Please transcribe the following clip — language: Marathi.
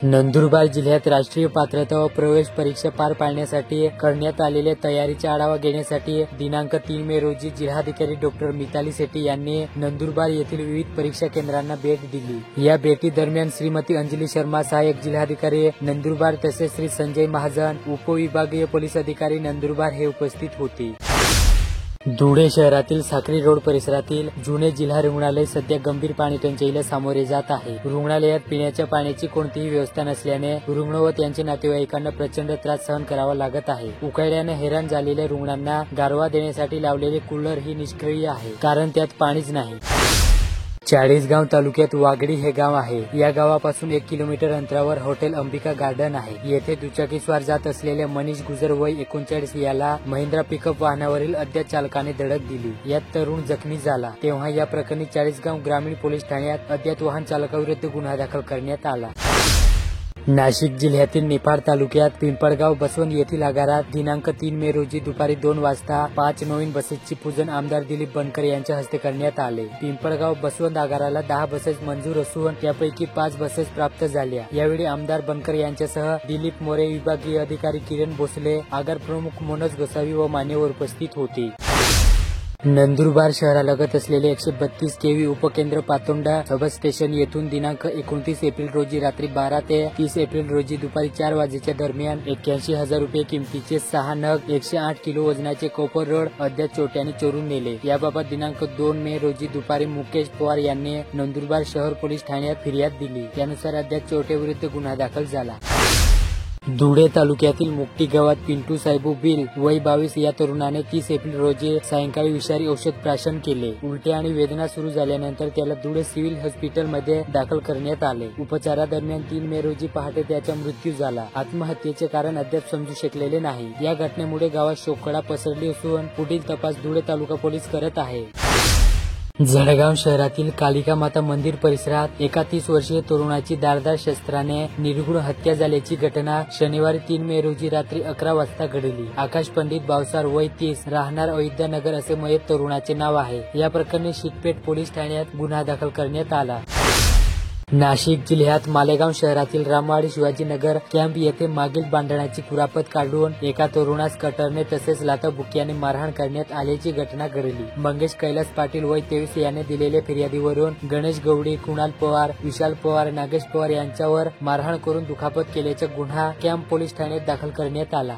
नंदुरबार जिल्ह्यात राष्ट्रीय पात्रता व प्रवेश परीक्षा पार पाडण्यासाठी करण्यात आलेल्या तयारीचा आढावा घेण्यासाठी दिनांक 3 मे रोजी जिल्हाधिकारी डॉ. मिताली सेठी यांनी नंदुरबार येथील विविध परीक्षा केंद्रांना भेट दिली। या भेटी दरम्यान श्रीमती अंजली शर्मा सहाय्यक जिल्हाधिकारी नंदुरबार तसेच श्री संजय महाजन उपविभागीय पोलीस अधिकारी नंदुरबार हे उपस्थित होते। धुळे शहरातील साक्री रोड परिसरातील जुने जिल्हा रुग्णालय सध्या गंभीर पाणी टंचाईला सामोरे जात आहे। रुग्णालयात पिण्याच्या पाण्याची कोणतीही व्यवस्था नसल्याने रुग्ण व त्यांच्या नातेवाईकांना प्रचंड त्रास सहन करावा लागत आहे। उकाड्याने हैराण झालेल्या रुग्णांना गारवा देण्यासाठी लावलेले कूलर ही निष्क्रिय आहे, कारण त्यात पाणीच नाही। चाळीसगाव तालुक्यात वागडी हे गाव आहे। या गावापासून 1 किलोमीटर अंतरावर हॉटेल अंबिका गार्डन आहे। येथे दुचाकीस्वार जात असलेल्या मनीष गुजर वय 39 याला महिंद्रा पिकअप वाहनावरील अज्ञात चालकाने धडक दिली। यात तरुण जखमी झाला। तेव्हा या प्रकरणी चाळीसगाव ग्रामीण पोलीस ठाण्यात अज्ञात वाहन चालकाविरुद्ध गुन्हा दाखल करण्यात आला। नाशिक जिल्ह्यातील निफाड तालुक्यात पिंपळगाव बसवंत येथील आगारात दिनांक 3 मे रोजी दुपारी 2 वाजता 5 नवीन बसेसची पूजन आमदार दिलीप बनकर यांच्या हस्ते करण्यात आले। पिंपळगाव बसवंत आगाराला 10 बसेस मंजूर असून त्यापैकी 5 बसेस प्राप्त झाल्या। यावेळी आमदार बनकर यांच्यासह दिलीप मोरे, विभागीय अधिकारी किरण भोसले, आगार प्रमुख मनोज गोसावी व मान्यवर उपस्थित होते। नंदुरबार शहरालगत असलेले 132 केव्ही उपकेंद्र पातोंडा सब स्टेशन येथून दिनांक 29 एप्रिल रोजी रात्री 12 ते 30 एप्रिल रोजी दुपारी 4 वाजेच्या दरम्यान 81,000 रुपये किमतीचे 6 नग 108 किलो वजनाचे कॉपर रॉड अज्ञात चोरट्यांनी चोरून नेले। याबाबत दिनांक 2 मे रोजी दुपारी मुकेश पवार यांनी नंदुरबार शहर पोलीस ठाण्यात फिर्याद दिली। त्यानुसार अज्ञात चोरट्याविरुद्ध गुन्हा दाखल झाला। धुळे तालुक्यातील मुक्टी गावात पिंटू साहेबू बिल वय 22 या तरुणाने 30 एप्रिल रोजी सायंकाळी विषारी औषध प्राशन केले। उलट्या आणि वेदना सुरू झाल्यानंतर त्याला धुळे सिव्हिल हॉस्पिटलमध्ये दाखल करण्यात आले। उपचारादरम्यान 3 मे रोजी पहाटे त्याचा मृत्यू झाला। आत्महत्येचे कारण अद्याप समजू शकलेले नाही। या घटनेमुळे गावात शोककळा पसरली असून पुढील तपास धुळे तालुका पोलीस करत आहे। जळगाव शहरातील कालिका माता मंदिर परिसरात एका 30 वर्षीय तरुणाची धारदार शस्त्राने निर्घृण हत्या झाल्याची घटना शनिवारी 3 मे रोजी रात्री 11 वाजता घडली। आकाश पंडित भावसार वय 30 राहणार अयोध्यानगर असे मयत तरुणाचे नाव आहे। या प्रकरणी शिखपेठ पोलीस ठाण्यात गुन्हा दाखल करण्यात आला। नाशिक जिल्ह्यात मालेगाव शहरातील रामवाडी शिवाजीनगर कॅम्प येथे मागील भांडणाची कुरापत काढून एका तरुणास कटरने तसेच लाथाबुक्क्याने मारहाण करण्यात आल्याची घटना घडली। मंगेश कैलास पाटील वय 23 याने दिलेल्या फिर्यादीवरून गणेश गवडी, कुणाल पवार, विशाल पवार, नागेश पवार यांच्यावर मारहाण करून दुखापत केल्याचा गुन्हा कॅम्प पोलीस ठाण्यात दाखल करण्यात आला।